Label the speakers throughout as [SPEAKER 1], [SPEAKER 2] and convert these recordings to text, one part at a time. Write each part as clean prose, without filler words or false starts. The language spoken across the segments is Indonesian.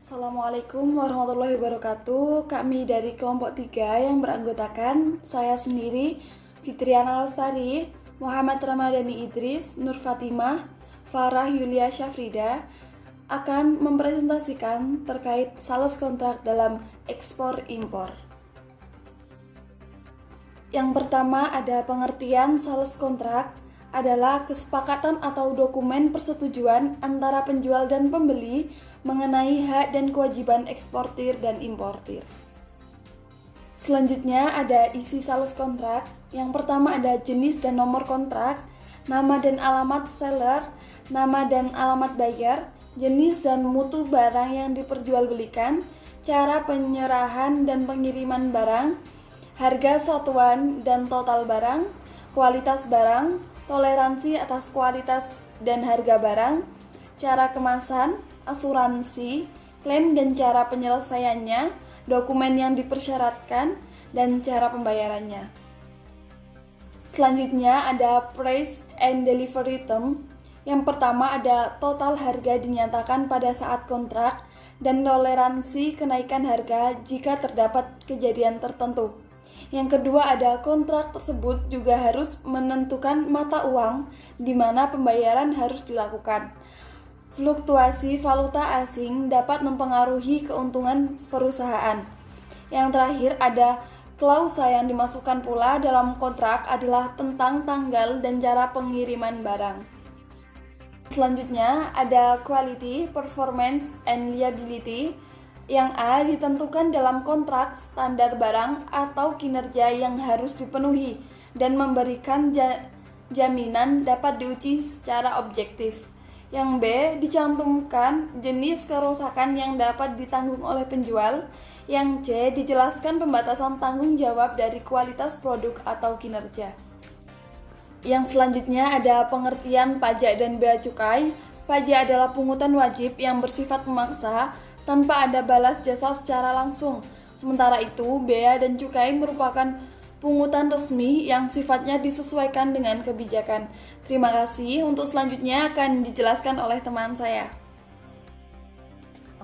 [SPEAKER 1] Assalamualaikum warahmatullahi wabarakatuh. Kami dari kelompok 3 yang beranggotakan saya sendiri, Fitriana Lestari, Muhammad Ramadhani Idris, Nur Fatimah, Farah Yulia Syafrida akan mempresentasikan terkait sales kontrak dalam ekspor impor. Yang pertama ada pengertian sales kontrak adalah kesepakatan atau dokumen persetujuan antara penjual dan pembeli mengenai hak dan kewajiban eksportir dan importir. Selanjutnya ada isi sales kontrak. Yang pertama ada jenis dan nomor kontrak, nama dan alamat seller, nama dan alamat buyer, jenis dan mutu barang yang diperjualbelikan, cara penyerahan dan pengiriman barang, harga satuan dan total barang, kualitas barang, toleransi atas kualitas dan harga barang, cara kemasan, asuransi, klaim dan cara penyelesaiannya, dokumen yang dipersyaratkan, dan cara pembayarannya. Selanjutnya ada price and delivery term. Yang pertama ada total harga dinyatakan pada saat kontrak dan toleransi kenaikan harga jika terdapat kejadian tertentu. Yang kedua ada kontrak tersebut juga harus menentukan mata uang di mana pembayaran harus dilakukan. Fluktuasi valuta asing dapat mempengaruhi keuntungan perusahaan. Yang terakhir ada klausa yang dimasukkan pula dalam kontrak adalah tentang tanggal dan cara pengiriman barang. Selanjutnya ada quality, performance, and liability. Yang A ditentukan dalam kontrak standar barang atau kinerja yang harus dipenuhi dan memberikan jaminan dapat diuji secara objektif. Yang B dicantumkan jenis kerusakan yang dapat ditanggung oleh penjual. Yang C dijelaskan pembatasan tanggung jawab dari kualitas produk atau kinerja. Yang selanjutnya ada pengertian pajak dan bea cukai. Pajak adalah pungutan wajib yang bersifat memaksa tanpa ada balas jasa secara langsung. Sementara itu, bea dan cukai merupakan pungutan resmi yang sifatnya disesuaikan dengan kebijakan. Terima kasih. Untuk selanjutnya akan dijelaskan oleh teman saya.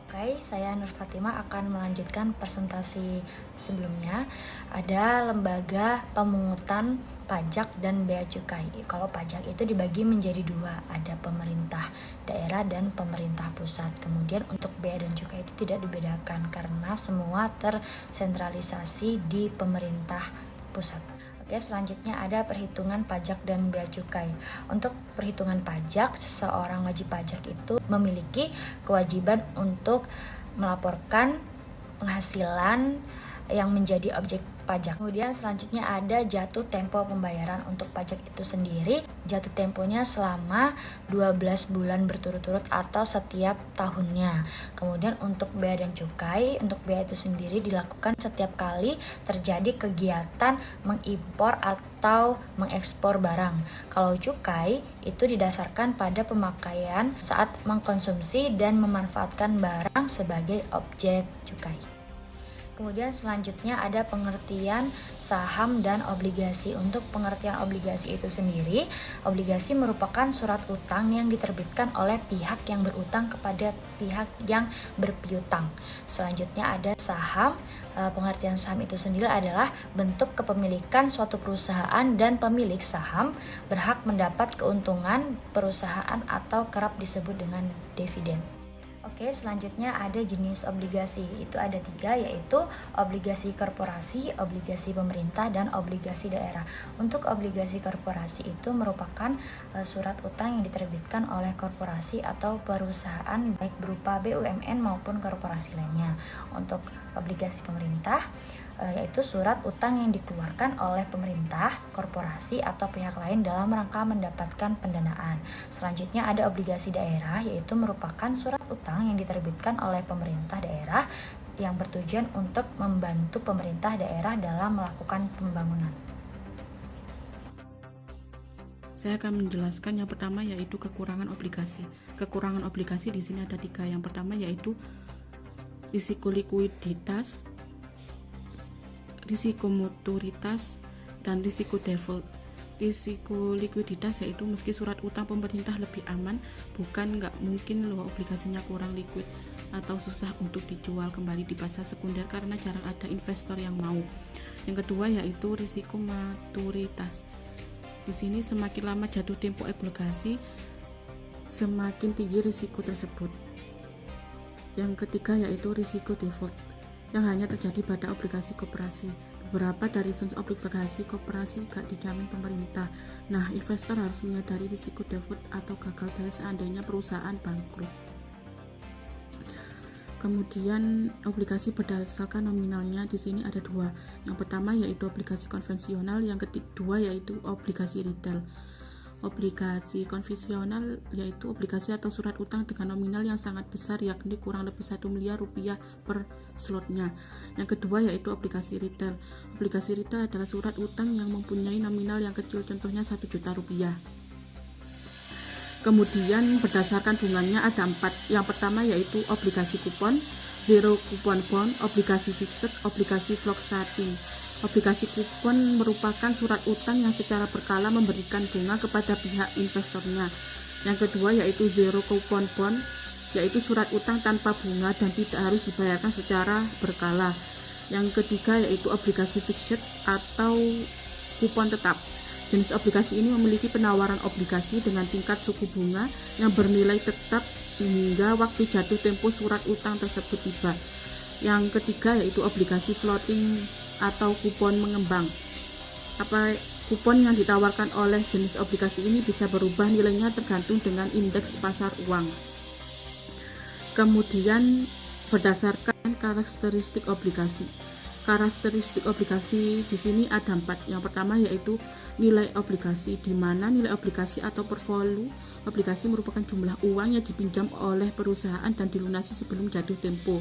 [SPEAKER 2] Oke, saya Nur Fatimah akan melanjutkan presentasi sebelumnya. Ada lembaga pemungutan pajak dan bea cukai. Kalau pajak itu dibagi menjadi dua, ada pemerintah daerah dan pemerintah pusat. Kemudian untuk bea dan cukai itu tidak dibedakan karena semua tersentralisasi di pemerintah pusat. Oke, selanjutnya ada perhitungan pajak dan bea cukai. Untuk perhitungan pajak, seseorang wajib pajak itu memiliki kewajiban untuk melaporkan penghasilan yang menjadi objek pajak. Kemudian selanjutnya ada jatuh tempo pembayaran. Untuk pajak itu sendiri, jatuh temponya selama 12 bulan berturut-turut atau setiap tahunnya. Kemudian untuk bea dan cukai, untuk bea itu sendiri dilakukan setiap kali terjadi kegiatan mengimpor atau mengekspor barang. Kalau cukai itu didasarkan pada pemakaian saat mengkonsumsi dan memanfaatkan barang sebagai objek cukai. Kemudian selanjutnya ada pengertian saham dan obligasi. Untuk pengertian obligasi itu sendiri, obligasi merupakan surat utang yang diterbitkan oleh pihak yang berutang kepada pihak yang berpiutang. Selanjutnya ada saham. Pengertian saham itu sendiri adalah bentuk kepemilikan suatu perusahaan dan pemilik saham berhak mendapat keuntungan perusahaan atau kerap disebut dengan dividen. Oke, selanjutnya ada jenis obligasi. Itu ada 3, yaitu obligasi korporasi, obligasi pemerintah, dan obligasi daerah. Untuk obligasi korporasi itu merupakan surat utang yang diterbitkan oleh korporasi atau perusahaan baik berupa BUMN maupun korporasi lainnya. Untuk obligasi pemerintah yaitu surat utang yang dikeluarkan oleh pemerintah, korporasi, atau pihak lain dalam rangka mendapatkan pendanaan. Selanjutnya ada obligasi daerah, yaitu merupakan surat utang yang diterbitkan oleh pemerintah daerah yang bertujuan untuk membantu pemerintah daerah dalam melakukan pembangunan.
[SPEAKER 3] Saya akan menjelaskan yang pertama yaitu kekurangan obligasi. Kekurangan obligasi di sini ada 3. Yang pertama yaitu risiko likuiditas, risiko maturitas, dan risiko default. Risiko likuiditas yaitu meski surat utang pemerintah lebih aman, bukan nggak mungkin loh obligasinya kurang liquid. atau susah untuk dijual kembali di pasar sekunder karena jarang ada investor yang mau. Yang kedua yaitu risiko maturitas. Di sini semakin lama jatuh tempo obligasi, semakin tinggi risiko tersebut. Yang ketiga yaitu risiko default yang hanya terjadi pada obligasi koperasi. Beberapa dari jenis obligasi koperasi gak dijamin pemerintah. Nah, investor harus menyadari risiko default atau gagal bayar seandainya perusahaan bangkrut. Kemudian obligasi berdasarkan nominalnya di sini ada dua. Yang pertama yaitu obligasi konvensional, yang kedua yaitu obligasi retail. Obligasi konvensional yaitu obligasi atau surat utang dengan nominal yang sangat besar, yakni kurang lebih 1 miliar rupiah per slotnya. Yang kedua yaitu obligasi retail. Obligasi retail adalah surat utang yang mempunyai nominal yang kecil, contohnya 1 juta rupiah. Kemudian berdasarkan bunganya ada 4. Yang pertama yaitu obligasi kupon, zero coupon bond, obligasi fixed, obligasi floating. Obligasi kupon merupakan surat utang yang secara berkala memberikan bunga kepada pihak investornya. Yang kedua yaitu zero coupon bond, yaitu surat utang tanpa bunga dan tidak harus dibayarkan secara berkala. Yang ketiga yaitu obligasi fixed atau kupon tetap. Jenis obligasi ini memiliki penawaran obligasi dengan tingkat suku bunga yang bernilai tetap hingga waktu jatuh tempo surat utang tersebut tiba. Yang ketiga yaitu obligasi floating atau kupon mengembang. Kupon yang ditawarkan oleh jenis obligasi ini bisa berubah nilainya tergantung dengan indeks pasar uang. Kemudian berdasarkan karakteristik obligasi. Karakteristik obligasi di sini ada 4. Yang pertama yaitu nilai obligasi, di mana nilai obligasi atau portfolio obligasi merupakan jumlah uang yang dipinjam oleh perusahaan dan dilunasi sebelum jatuh tempo.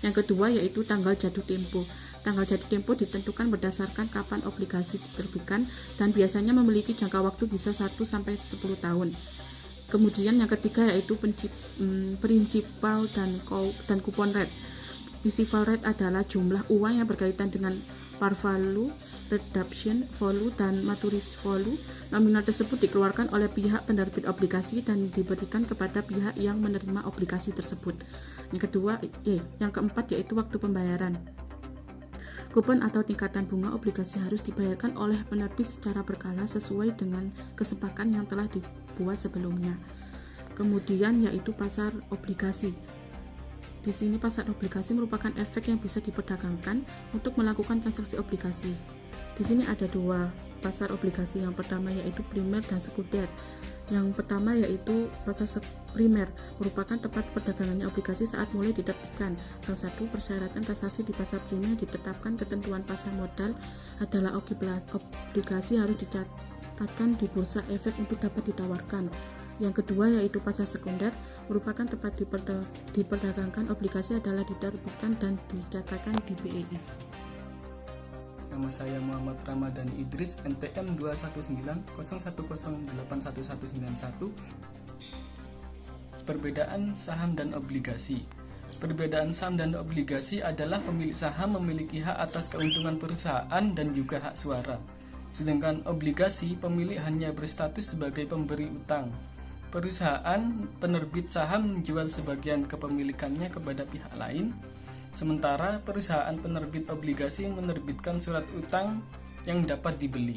[SPEAKER 3] Yang kedua yaitu tanggal jatuh tempo. Tanggal jatuh tempo ditentukan berdasarkan kapan obligasi diterbitkan dan biasanya memiliki jangka waktu bisa 1 sampai 10 tahun. Kemudian yang ketiga yaitu principal dan coupon rate. Principal rate adalah jumlah uang yang berkaitan dengan par value, redemption value, dan maturity value. Nominal tersebut dikeluarkan oleh pihak penerbit obligasi dan diberikan kepada pihak yang menerima obligasi tersebut. Yang keempat yaitu waktu pembayaran. Kupon atau tingkatan bunga obligasi harus dibayarkan oleh penerbit secara berkala sesuai dengan kesepakatan yang telah dibuat sebelumnya. Kemudian yaitu pasar obligasi. Di sini pasar obligasi merupakan efek yang bisa diperdagangkan untuk melakukan transaksi obligasi. Di sini ada 2 pasar obligasi. Yang pertama yaitu primer dan sekunder. Yang pertama yaitu pasar primer, merupakan tempat perdagangannya obligasi saat mulai diterbitkan. Salah satu persyaratan transaksi di pasar primer ditetapkan ketentuan pasar modal adalah obligasi harus dicatatkan di bursa efek untuk dapat ditawarkan. Yang kedua yaitu pasar sekunder, merupakan tempat diperdagangkan obligasi adalah diterbitkan dan dicatatkan di BEI.
[SPEAKER 4] Nama saya Muhammad Ramadhani Idris, NPM 21901081191. Perbedaan saham dan obligasi. Perbedaan saham dan obligasi adalah pemilik saham memiliki hak atas keuntungan perusahaan dan juga hak suara. Sedangkan obligasi, pemilik hanya berstatus sebagai pemberi utang. Perusahaan penerbit saham menjual sebagian kepemilikannya kepada pihak lain, sementara perusahaan penerbit obligasi menerbitkan surat utang yang dapat dibeli.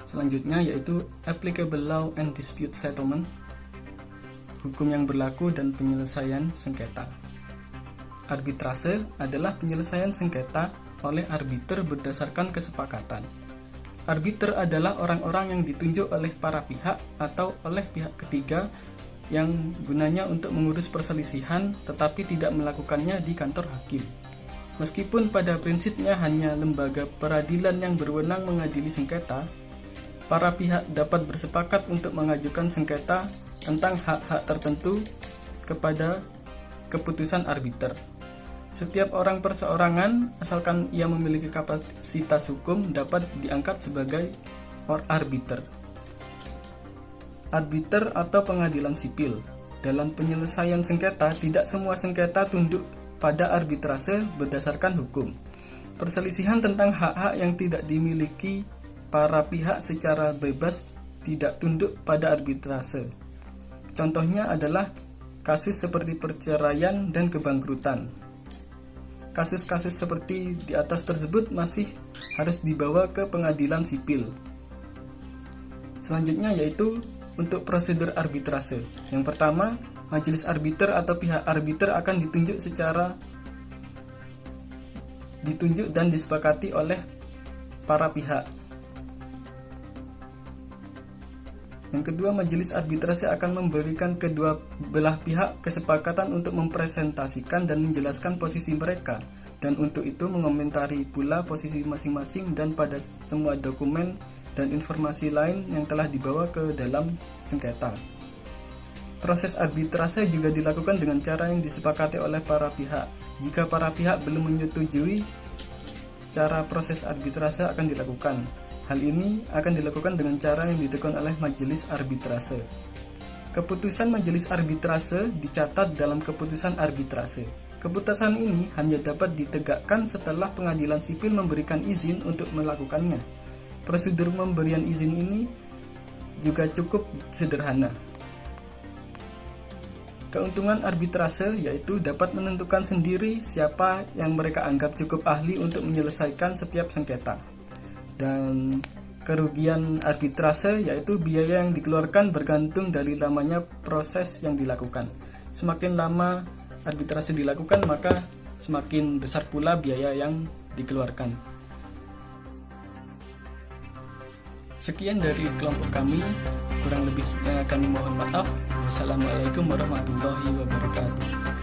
[SPEAKER 4] Selanjutnya yaitu applicable law and dispute settlement, hukum yang berlaku dan penyelesaian sengketa. Arbitrase adalah penyelesaian sengketa oleh arbiter berdasarkan kesepakatan. Arbiter adalah orang-orang yang ditunjuk oleh para pihak atau oleh pihak ketiga yang gunanya untuk mengurus perselisihan tetapi tidak melakukannya di kantor hakim. Meskipun pada prinsipnya hanya lembaga peradilan yang berwenang mengadili sengketa, para pihak dapat bersepakat untuk mengajukan sengketa tentang hak-hak tertentu kepada keputusan arbiter. Setiap orang perseorangan, asalkan ia memiliki kapasitas hukum, dapat diangkat sebagai arbiter. Arbiter atau pengadilan sipil. Dalam penyelesaian sengketa, tidak semua sengketa tunduk pada arbitrase berdasarkan hukum. Perselisihan tentang hak-hak yang tidak dimiliki para pihak secara bebas tidak tunduk pada arbitrase. Contohnya adalah kasus seperti perceraian dan kebangkrutan. Kasus-kasus seperti di atas tersebut masih harus dibawa ke pengadilan sipil. Selanjutnya yaitu untuk prosedur arbitrase. Yang pertama, majelis arbiter atau pihak arbiter akan ditunjuk dan disepakati oleh para pihak. Yang kedua, majelis arbitrase akan memberikan kedua belah pihak kesepakatan untuk mempresentasikan dan menjelaskan posisi mereka, dan untuk itu mengomentari pula posisi masing-masing dan pada semua dokumen dan informasi lain yang telah dibawa ke dalam sengketa. Proses arbitrase juga dilakukan dengan cara yang disepakati oleh para pihak. Jika para pihak belum menyetujui, cara proses arbitrase akan dilakukan. Hal ini akan dilakukan dengan cara yang ditentukan oleh majelis arbitrase. Keputusan majelis arbitrase dicatat dalam keputusan arbitrase. Keputusan ini hanya dapat ditegakkan setelah pengadilan sipil memberikan izin untuk melakukannya. Prosedur pemberian izin ini juga cukup sederhana. Keuntungan arbitrase yaitu dapat menentukan sendiri siapa yang mereka anggap cukup ahli untuk menyelesaikan setiap sengketa. Dan kerugian arbitrase yaitu biaya yang dikeluarkan bergantung dari lamanya proses yang dilakukan. Semakin lama arbitrase dilakukan, maka semakin besar pula biaya yang dikeluarkan. Sekian dari kelompok kami, kurang lebihnya kami mohon maaf. Wassalamualaikum warahmatullahi wabarakatuh.